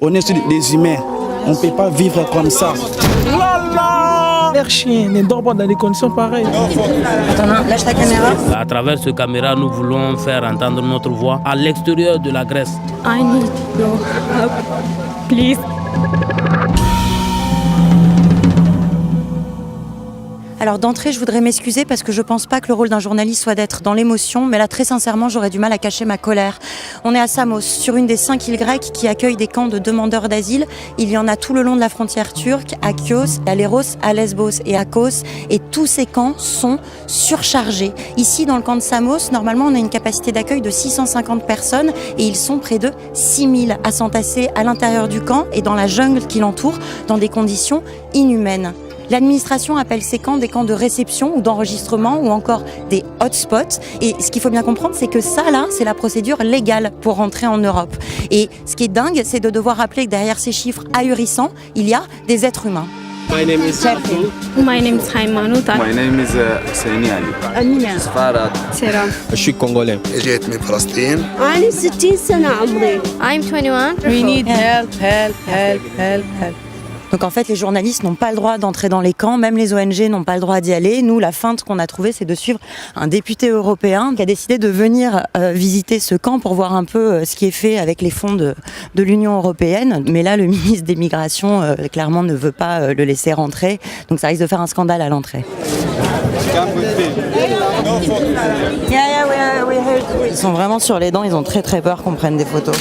On est des humains, on ne peut pas vivre comme ça. L'air chien ne dort pas dans des conditions pareilles. Attends, lâche ta caméra. À travers ce caméra, nous voulons faire entendre notre voix à l'extérieur de la Grèce. I need your help, please. Alors d'entrée, je voudrais m'excuser parce que je pense pas que le rôle d'un journaliste soit d'être dans l'émotion, mais là très sincèrement, j'aurais du mal à cacher ma colère. On est à Samos, sur une des 5 îles grecques qui accueillent des camps de demandeurs d'asile. Il y en a tout le long de la frontière turque, à Chios, à Léros, à Lesbos et à Kos, et tous ces camps sont surchargés. Ici, dans le camp de Samos, normalement, on a une capacité d'accueil de 650 personnes et ils sont près de 6000 à s'entasser à l'intérieur du camp et dans la jungle qui l'entoure, dans des conditions inhumaines. L'administration appelle ces camps des camps de réception ou d'enregistrement ou encore des hotspots. Et ce qu'il faut bien comprendre, c'est que ça, là, c'est la procédure légale pour rentrer en Europe. Et ce qui est dingue, c'est de devoir rappeler que derrière ces chiffres ahurissants, il y a des êtres humains. My name is Abdul. My name is Haymanut. My name is Husseini Ali. Amina. Farad. Seram. Je suis congolais. جيت من فلسطين. أنا 60 سنة عمري. I'm 21. We need help. Donc en fait, les journalistes n'ont pas le droit d'entrer dans les camps, même les ONG n'ont pas le droit d'y aller. Nous, la feinte qu'on a trouvée, c'est de suivre un député européen qui a décidé de venir visiter ce camp pour voir un peu ce qui est fait avec les fonds de l'Union européenne. Mais là, le ministre des Migrations, clairement, ne veut pas le laisser rentrer. Donc ça risque de faire un scandale à l'entrée. Ils sont vraiment sur les dents, ils ont très très peur qu'on prenne des photos.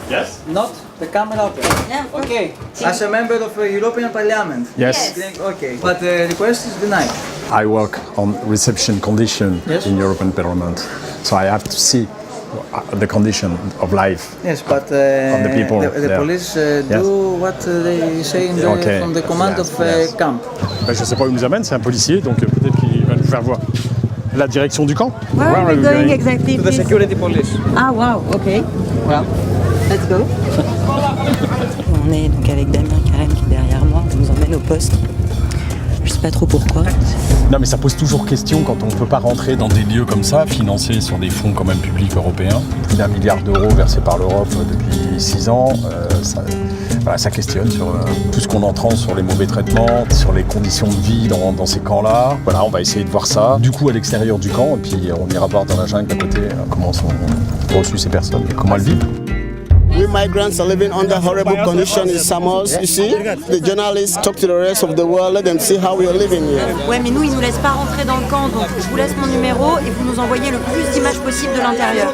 Yes. Not the camera open. Yeah. Okay. As a member of the European Parliament. Yes. Okay. But the request is denied. I work on reception condition in European Parliament, so I have to see the condition of life. Yes, but of the people. The police do what they say from the command of camp. Ben, je ne sais pas où il nous amène, c'est un policier, donc peut-être qu'il va nous faire voir la direction du camp. Where are we going exactly? To the security police. Ah wow, ok. Well, let's go. On est donc avec Damien Carême qui est derrière moi, on nous emmène au poste. Je sais pas trop pourquoi. Non mais ça pose toujours question quand on ne peut pas rentrer dans des lieux comme ça, financés sur des fonds quand même publics européens. Plus d'1 milliard d'euros versés par l'Europe depuis 6 ans. Ça questionne sur tout ce qu'on entend sur les mauvais traitements, sur les conditions de vie dans ces camps-là. Voilà, on va essayer de voir ça, du coup à l'extérieur du camp, et puis on ira voir dans la jungle à côté comment sont reçues ces personnes et comment elles vivent. We migrants are living under horrible conditions in Samos, you see. The journalists talk to the rest of the world, let them see how we are living here. Ouais, mais nous, ils nous laissent pas rentrer dans le camp, donc je vous laisse mon numéro et vous nous envoyez le plus d'images possible de l'intérieur.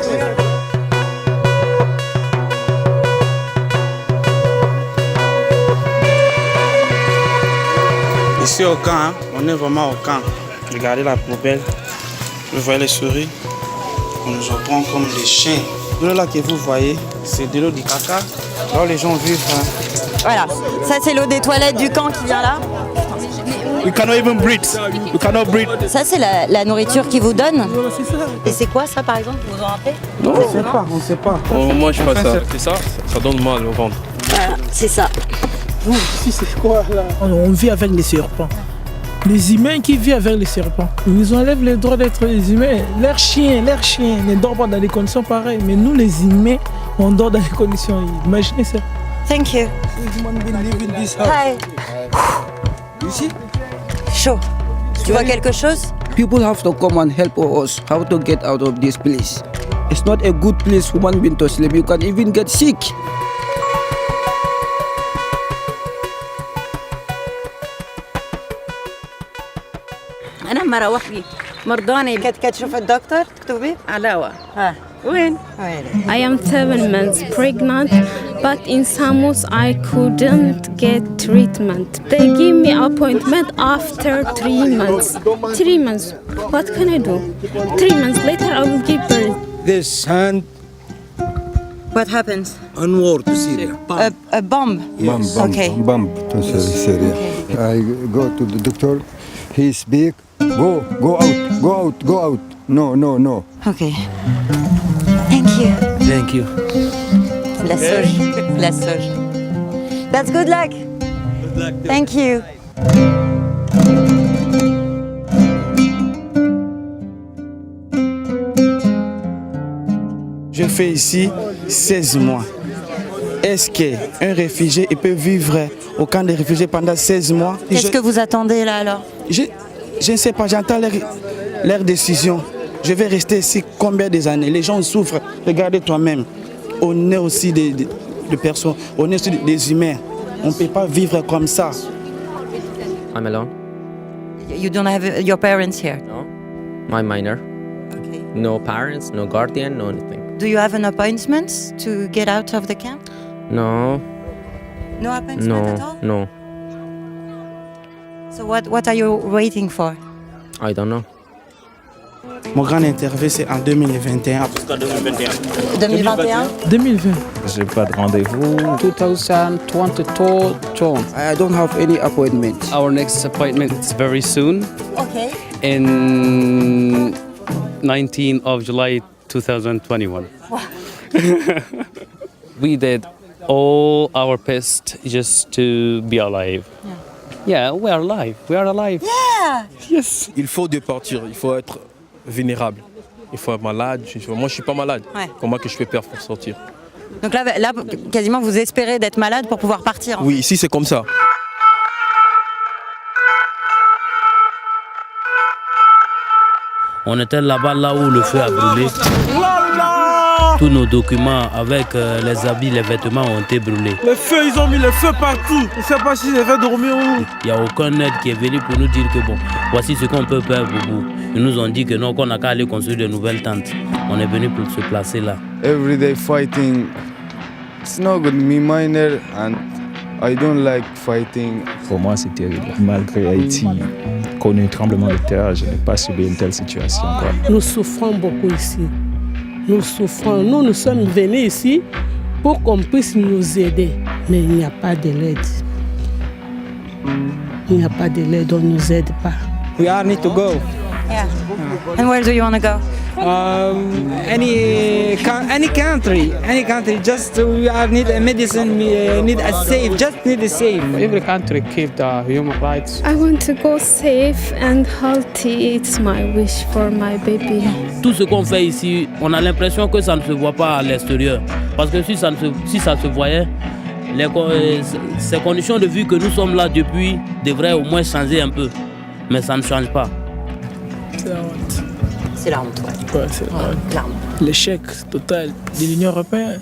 Ici au camp, on est vraiment au camp. Regardez la poubelle, vous voyez les souris, on nous en prend comme des chiens. L'eau là que vous voyez, c'est de l'eau du caca, là où les gens vivent. Voilà, ça c'est l'eau des toilettes du camp qui vient là. We cannot even breathe. We cannot breathe. Ça c'est la nourriture qu'ils vous donnent. Et c'est quoi ça par exemple, vous vous en rappelez? Non, on sait pas. Moi, je fais ça. C'est ça, ça donne mal au ventre. Voilà, c'est ça. Ici c'est quoi là? On vit avec les serpents. Les humains qui vivent avec les serpents. Ils nous enlèvent le droit d'être des humains. L'air chien ne dort pas dans des conditions pareilles. Mais nous les humains, on dort dans des conditions. Imaginez ça. Thank you. Hi. Ici? Chaud. Tu vois quelque chose? People have to come and help us how to get out of this place. It's not a good place for human being to sleep. You can even get sick. أنا مرة وحدي مرضانة كتشوف الدكتور تكتبي؟ علاوة. ها. وين؟ I am 7 months pregnant, but in Samos I couldn't get treatment. They give me appointment after 3 months. 3 months. What can I do? 3 months later I will give birth. This hand What happens? onward to Syria. A bomb. Okay. Bomb to Syria. I go to the doctor. He speak. Go out. No. Okay. Thank you. Thank you. La sauge. That's good luck. Good luck. Thank you. Je fais ici 16 mois. est-ce qu'un réfugié il peut vivre au camp des réfugiés pendant 16 mois? Qu'est-ce que vous attendez là alors? Je ne sais pas, j'entends leur décision. Je vais rester ici combien des années? Les gens souffrent. Regardez toi-même. On est aussi des personnes, on est aussi des humains. On ne peut pas vivre comme ça. I'm alone. You don't have your parents here? No. My minor. Okay. No parents, no guardian, no anything. Do you have an appointment to get out of the camp? No. No appointment at all? No. So what are you waiting for? I don't know. Mon grand interview, c'est en 2021. 2021? 2020. J'ai pas de rendez-vous. 2022 June. I don't have any appointment. Our next appointment is very soon. Okay. In 19th of July 2021. Wow. We did all our best just to be alive. Yeah, we are alive. We are alive. Yeah. Yes. Il faut des partures, il faut être vulnérable. Il faut être malade. Moi, je suis pas malade. Ouais. Comment que je peux faire pour sortir? Donc là, quasiment, vous espérez d'être malade pour pouvoir partir. Oui, ici, c'est comme ça. On était là-bas, là où le feu a brûlé. Tous nos documents avec les habits, les vêtements ont été brûlés. Les feux, ils ont mis le feu partout. Je ne sais pas s'ils devaient dormir où. Il n'y a aucun aide qui est venu pour nous dire que bon, voici ce qu'on peut faire pour vous. Ils nous ont dit que non, qu'on n'a qu'à aller construire de nouvelles tentes. On est venu pour se placer là. Everyday fighting, it's not good. Me minor and I don't like fighting. Pour moi, c'est terrible. Malgré Haïti, connu tremblement de terre, je n'ai pas subi une telle situation. Nous souffrons beaucoup ici. Nous souffrons. Nous sommes venus ici pour qu'on puisse nous aider. Mais il n'y a pas de l'aide. Il n'y a pas de l'aide, on ne nous aide pas. We all need to go. Yeah. And where do you want to go? Any country. Just we all need a medicine. We need a safe. Just need a safe. Every country keep the human rights. I want to go safe and healthy. It's my wish for my baby. Tout ce qu'on fait ici, on a l'impression que ça ne se voit pas à l'extérieur. Parce que si ça se voyait, ces conditions de vie que nous sommes là depuis devraient au moins changer un peu. Mais ça ne change pas. C'est la honte. C'est la honte, ouais. Ouais, c'est la honte. L'échec total de l'Union européenne.